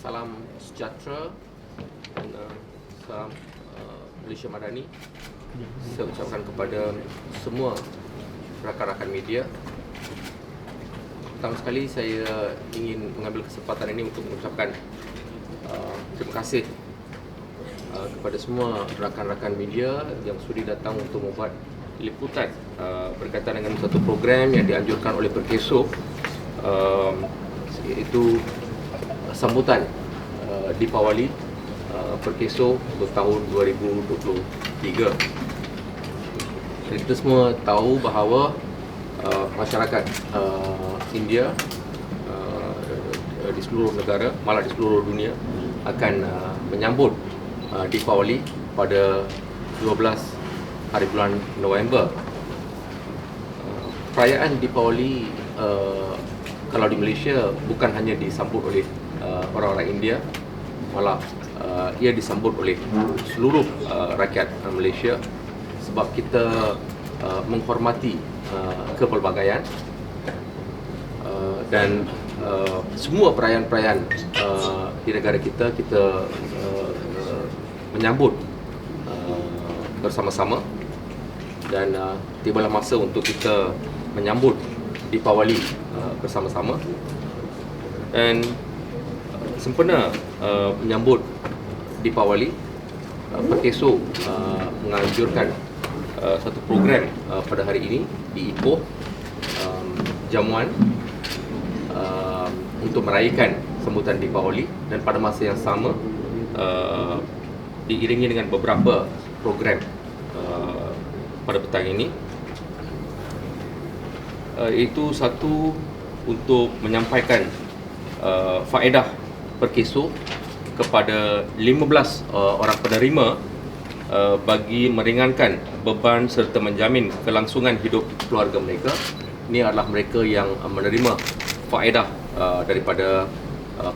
Salam sejahtera dan salam Malaysia Madani. Saya ucapkan kepada semua rakan-rakan media. Pertama sekali saya ingin mengambil kesempatan ini untuk mengucapkan terima kasih kepada semua rakan-rakan media yang sudi datang untuk membuat liputan berkaitan dengan satu program yang dianjurkan oleh Perkeso, iaitu sambutan Deepawali Perkeso untuk tahun 2023. Dan kita semua tahu bahawa masyarakat India di seluruh negara, malah di seluruh dunia akan menyambut Deepawali pada 12 hari bulan November. Perayaan Deepawali kalau di Malaysia bukan hanya disambut oleh orang-orang India, malah ia disambut oleh seluruh rakyat Malaysia, sebab kita menghormati kepelbagaian dan semua perayaan-perayaan di negara kita menyambut bersama-sama, dan tibalah masa untuk kita menyambut Deepawali bersama-sama. Dan sempena menyambut Deepawali, Perkeso menganjurkan satu program pada hari ini di Ipoh, jamuan untuk meraihkan sambutan Deepawali, dan pada masa yang sama diiringi dengan beberapa program pada petang ini, iaitu satu untuk menyampaikan faedah Perkeso kepada 15 orang penerima bagi meringankan beban serta menjamin kelangsungan hidup keluarga mereka. Ini adalah mereka yang menerima faedah daripada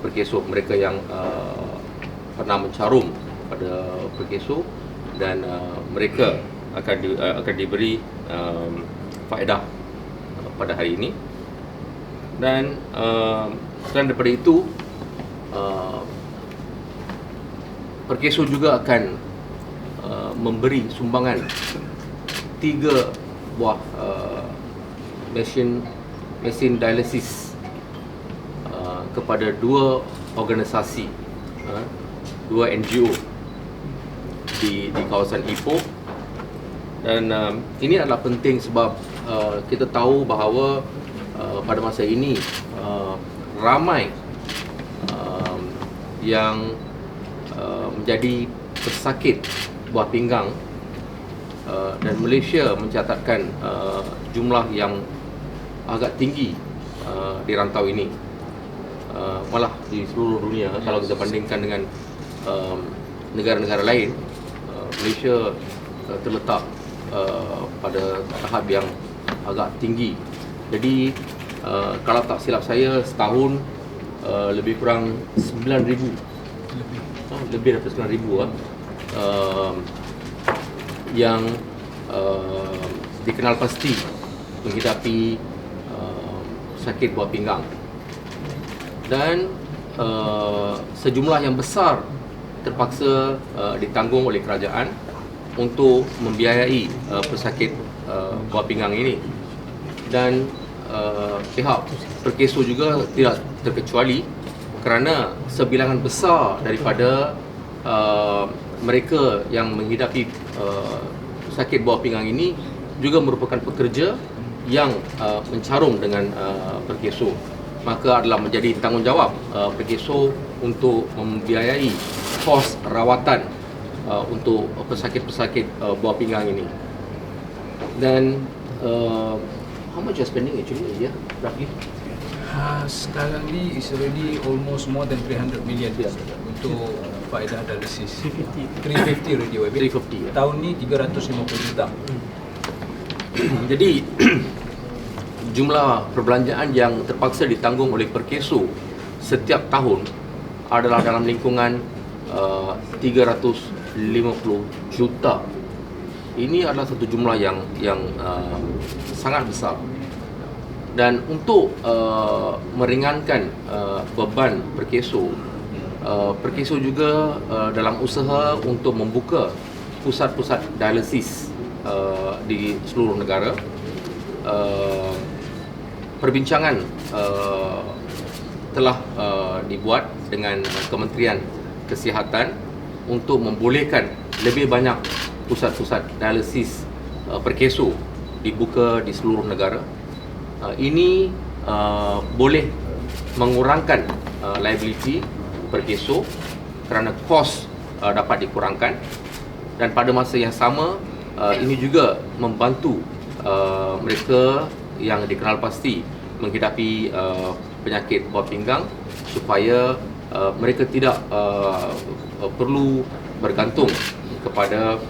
Perkeso, mereka yang pernah mencarum pada Perkeso, dan mereka akan diberi faedah pada hari ini. Dan selain daripada itu, Perkeso juga akan memberi sumbangan 3 buah mesin dialisis kepada 2 organisasi, 2 NGO di kawasan Ipoh. Dan ini adalah penting sebab kita tahu bahawa pada masa ini ramai yang menjadi pesakit buah pinggang, dan Malaysia mencatatkan jumlah yang agak tinggi di rantau ini, malah di seluruh dunia. Kalau kita bandingkan dengan negara-negara lain, Malaysia terletak pada tahap yang agak tinggi. Jadi kalau tak silap saya, setahun lebih kurang 9,000, lebih daripada 9,000 yang dikenal pasti menghidapi sakit buah pinggang, dan sejumlah yang besar terpaksa ditanggung oleh kerajaan untuk membiayai pesakit buah pinggang ini. Dan pihak Perkeso juga tidak terkecuali, kerana sebilangan besar daripada mereka yang menghidapi sakit buah pinggang ini juga merupakan pekerja yang mencarum dengan Perkeso. Maka adalah menjadi tanggungjawab Perkeso untuk membiayai kos rawatan untuk pesakit-pesakit buah pinggang ini. Dan how much you are spending actually a year, roughly? Sekarang ni is already almost more than 300 million untuk faedah dialisis. 350 already, 350. Tahun ni 350 juta. Jadi jumlah perbelanjaan yang terpaksa ditanggung oleh Perkeso setiap tahun adalah dalam lingkungan 350 juta. Ini adalah satu jumlah yang sangat besar. Dan untuk meringankan beban Perkeso, Perkeso juga dalam usaha untuk membuka pusat-pusat dialisis di seluruh negara. Perbincangan telah dibuat dengan Kementerian Kesihatan untuk membolehkan lebih banyak pusat-pusat dialisis Perkeso dibuka di seluruh negara. Ini boleh mengurangkan liability Perkeso kerana kos dapat dikurangkan, dan pada masa yang sama ini juga membantu mereka yang dikenal pasti menghidapi penyakit buah pinggang supaya mereka tidak perlu bergantung kepada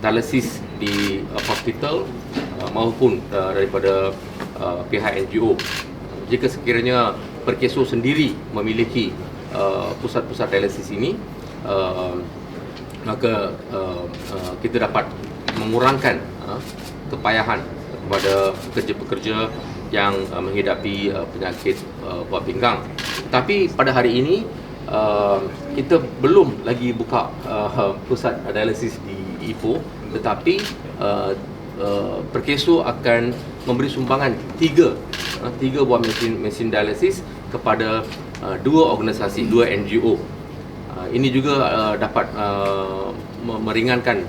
dialisis di hospital maupun daripada pihak NGO. Jika sekiranya Perkeso sendiri memiliki pusat-pusat dialisis ini, maka kita dapat mengurangkan kepayahan kepada pekerja-pekerja yang menghidapi penyakit buah pinggang. Tapi pada hari ini kita belum lagi buka pusat dialisis di Ipoh, tetapi Perkeso akan memberi sumbangan tiga buah mesin dialisis kepada dua organisasi, dua NGO. Ini juga dapat meringankan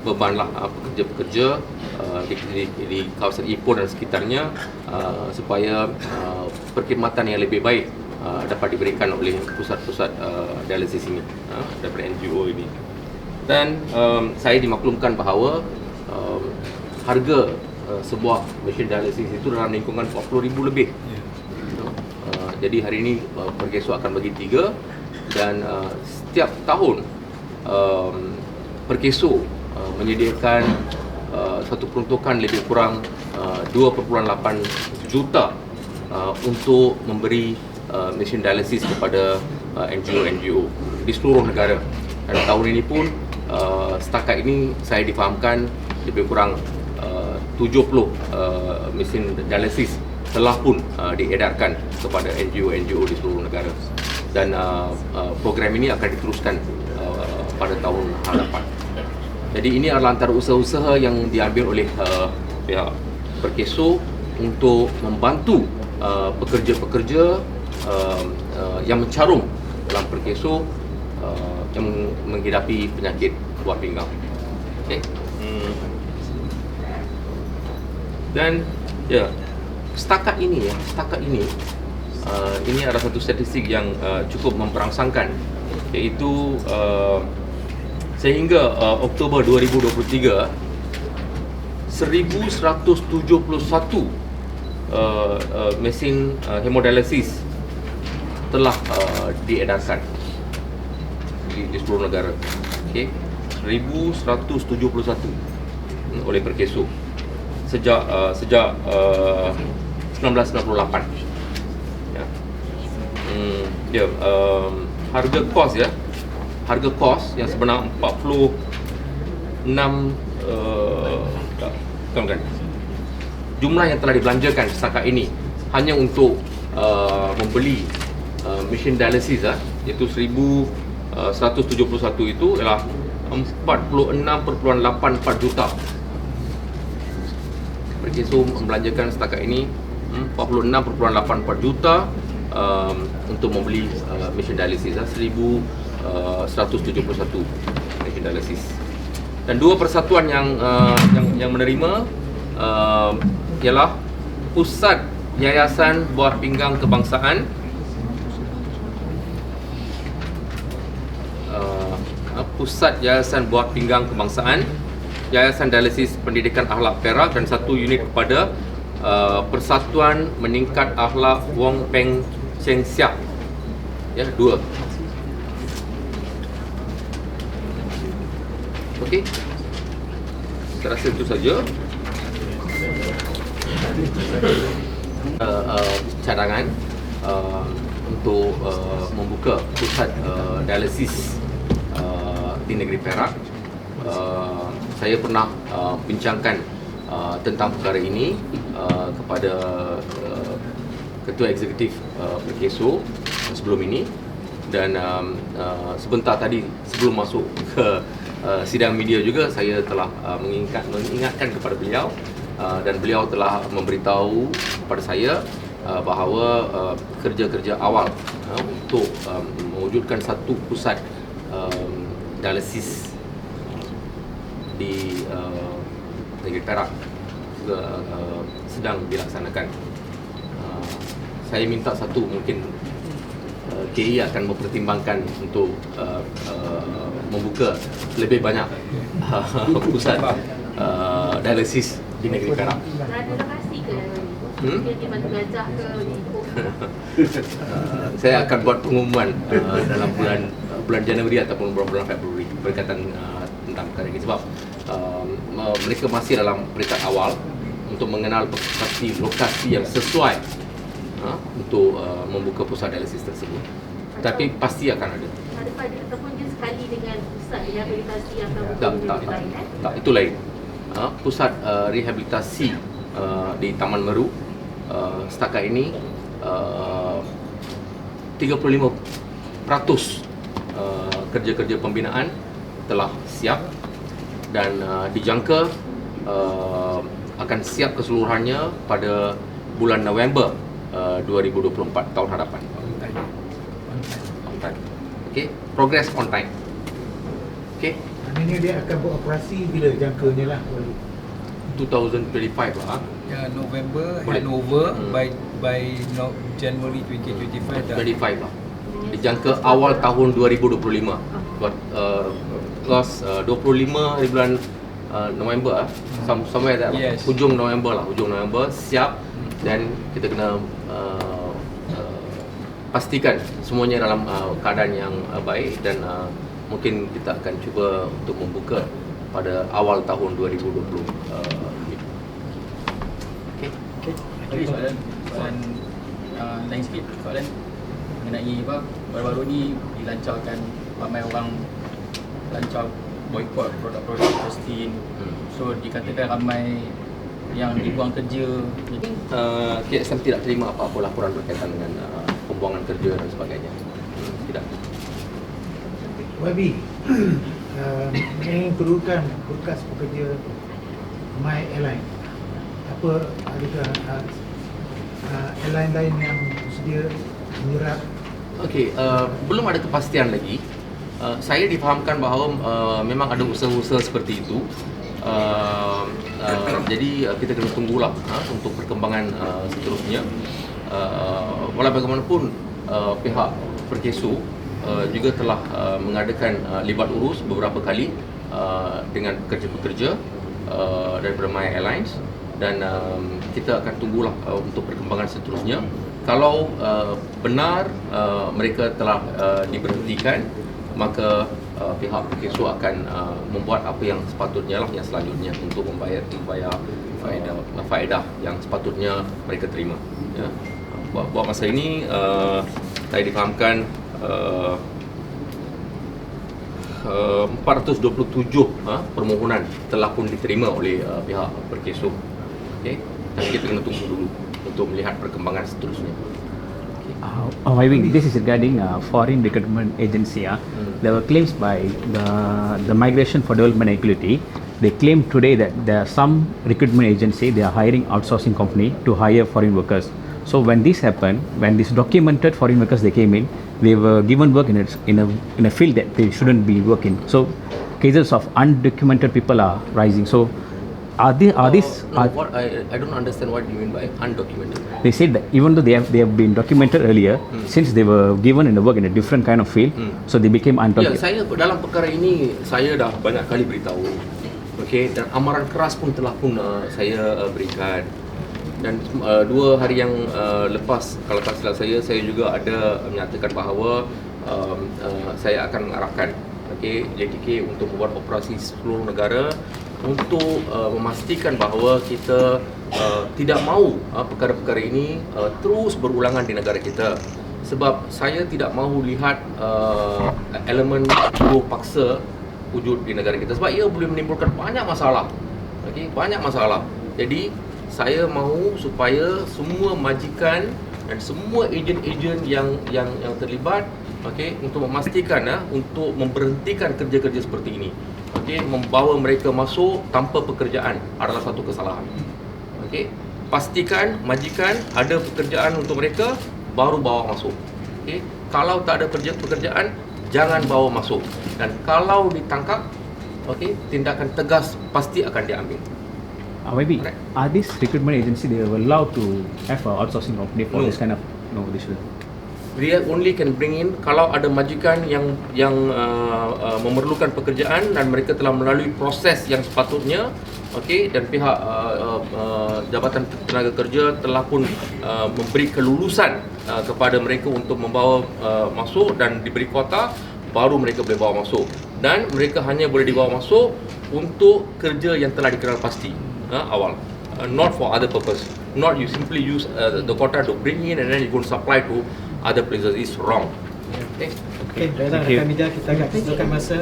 bebanlah pekerja-pekerja di kawasan Ipoh dan sekitarnya, supaya perkhidmatan yang lebih baik dapat diberikan oleh pusat-pusat dialisis ini daripada NGO ini. Dan saya dimaklumkan bahawa harga sebuah mesin dialisis itu dalam lingkungan 40,000 lebih. Jadi hari ini Perkeso akan bagi 3, dan setiap tahun Perkeso menyediakan satu peruntukan lebih kurang 2.8 juta untuk memberi mesin dialisis kepada NGO-NGO di seluruh negara. Dan tahun ini pun setakat ini saya difahamkan lebih kurang 70 mesin dialisis telah pun diedarkan kepada NGO-NGO di seluruh negara. Dan program ini akan diteruskan pada tahun hadapan. Jadi ini adalah antara usaha-usaha yang diambil oleh pihak Perkeso untuk membantu pekerja-pekerja yang mencarum dalam Perkeso yang menghidapi penyakit buah pinggang. Okay. Dan ya, setakat ini ini adalah satu statistik yang cukup memperangsangkan, iaitu sehingga Oktober 2023 1171 mesin hemodialisis telah diedarkan di seluruh negara. Okey, 1171 oleh Perkeso sejak 1998. Ya. Harga kos yang sebenar 46 kan, jumlah yang telah dibelanjakan setakat ini hanya untuk membeli mesin dialisis, iaitu 1171 itu ialah 46.84 juta. Perkeso membelanjakan setakat ini 46.84 juta untuk membeli mesin dialisis, 1171 mesin dialisis. Dan dua persatuan yang menerima ialah Pusat Yayasan Buah Pinggang Kebangsaan, Pusat Yayasan Buah Pinggang Kebangsaan, Yayasan Dialisis Pendidikan Akhlak Perak, dan satu unit kepada Persatuan Meningkat Akhlak Wong Peng Cheng Siap. Ya, 2. Okey. Saya rasa itu saja cadangan untuk membuka pusat dialisis di negeri Perak. Saya pernah bincangkan tentang perkara ini kepada Ketua Eksekutif Perkeso sebelum ini, dan sebentar tadi sebelum masuk ke sidang media juga saya telah mengingatkan kepada beliau, dan beliau telah memberitahu kepada saya bahawa kerja-kerja awal untuk mewujudkan satu pusat dialisis di Negeri Perak sedang dilaksanakan. Saya minta satu, mungkin KI akan mempertimbangkan untuk membuka lebih banyak pusat dialisis di Negeri Perak. Ada lokasi ke dia di Batu Gajah ke di Ipoh? Saya akan buat pengumuman dalam bulan Januari ataupun bulan Februari berkaitan tentang perkara ini, sebab mereka masih dalam peringkat awal untuk mengenal pasti lokasi yang sesuai untuk membuka pusat dialisis tersebut. Tapi pasti akan ada. Ada pada ataupun dia sekali dengan pusat rehabilitasi atau Tak, itu lain. Pusat rehabilitasi di Taman Meru setakat ini 35% kerja-kerja pembinaan telah siap, dan dijangka akan siap keseluruhannya pada bulan November 2024 tahun hadapan. On time. Okey, progress on time. Okey, Maknanya dia akan beroperasi bila jangkanya lah. 2025 lah. November Boleh. handover by January 2025 dah. 25 lah. Dijangka awal tahun 2025. Because 25 di bulan November, somewhere that Yes. hujung November siap, dan kita kena pastikan semuanya dalam keadaan yang baik, dan mungkin kita akan cuba untuk membuka pada awal tahun 2020. Okey. Okey, soalan lain sikit, soalan mengenai apa, baru-baru ni dilancarkan, ramai orang lancar boykot produk-produk Palestin. So dikatakan ramai yang dibuang kerja. KSM tidak terima apa-apa laporan berkaitan dengan pembuangan kerja dan sebagainya. Tidak. YB, ini kedudukan bekas pekerja My Airline. Apa adakah airline lain yang sedia menyerap? Okey, belum ada kepastian lagi. Saya difahamkan bahawa memang ada usaha-usaha seperti itu. Jadi kita kena tunggulah untuk perkembangan seterusnya. Walau bagaimanapun pihak Perkeso juga telah mengadakan libat urus beberapa kali dengan pekerja-pekerja daripada My Airlines, dan kita akan tunggulah untuk perkembangan seterusnya. Kalau benar mereka telah diberhentikan, maka pihak Perkeso akan membuat apa yang sepatutnya lah, yang selanjutnya untuk membayar faedah yang sepatutnya mereka terima. Ya. Buat masa ini saya difahamkan 427 permohonan telah pun diterima oleh pihak Perkeso. Okey, tapi kita kena tunggu dulu untuk melihat perkembangan seterusnya. I think this is regarding foreign recruitment agency. There were claims by the Migration for Development and Equality. They claim today that there are some recruitment agency, they are hiring outsourcing company to hire foreign workers. So when this happened, when these documented foreign workers they came in, they were given work in a field that they shouldn't be working. So cases of undocumented people are rising. So are these What I don't understand what you mean by undocumented. they said that even though they have been documented earlier, since they were given in the work in a different kind of field, so they became Ya, undocumented. saya dalam perkara ini saya dah banyak kali beritahu. Okey, dan amaran keras pun telah pun saya berikan. Dan 2 hari yang lepas, kalau tak silap saya juga ada menyatakan bahawa saya akan mengarahkan JTK untuk membuat operasi seluruh negara untuk memastikan bahawa kita tidak mahu perkara-perkara ini terus berulangan di negara kita. Sebab saya tidak mahu lihat elemen buruh paksa wujud di negara kita, sebab ia boleh menimbulkan banyak masalah. Banyak masalah. Jadi saya mahu supaya semua majikan dan semua ejen-ejen yang terlibat, okey, untuk memastikan untuk memberhentikan kerja-kerja seperti ini. Okey, membawa mereka masuk tanpa pekerjaan adalah satu kesalahan. Okey, pastikan majikan ada pekerjaan untuk mereka baru bawa masuk. Okey, kalau tak ada pekerjaan jangan bawa masuk, dan kalau ditangkap, okey, tindakan tegas pasti akan diambil. Maybe Correct. are these recruitment agency they were allowed to have a outsourcing company for No. this kind of they should. Dia only can bring in kalau ada majikan yang memerlukan pekerjaan dan mereka telah melalui proses yang sepatutnya, okey, dan pihak Jabatan Tenaga Kerja telah pun memberi kelulusan kepada mereka untuk membawa masuk dan diberi kuota, baru mereka boleh bawa masuk, dan mereka hanya boleh dibawa masuk untuk kerja yang telah dikenal pasti awal, not for other purpose, not you simply use the quota to bring in and then you go and supply to other places. Is wrong. Okay. Okay, dalam Thank you. rekan media kita akan khususkan masa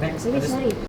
next. Sorry.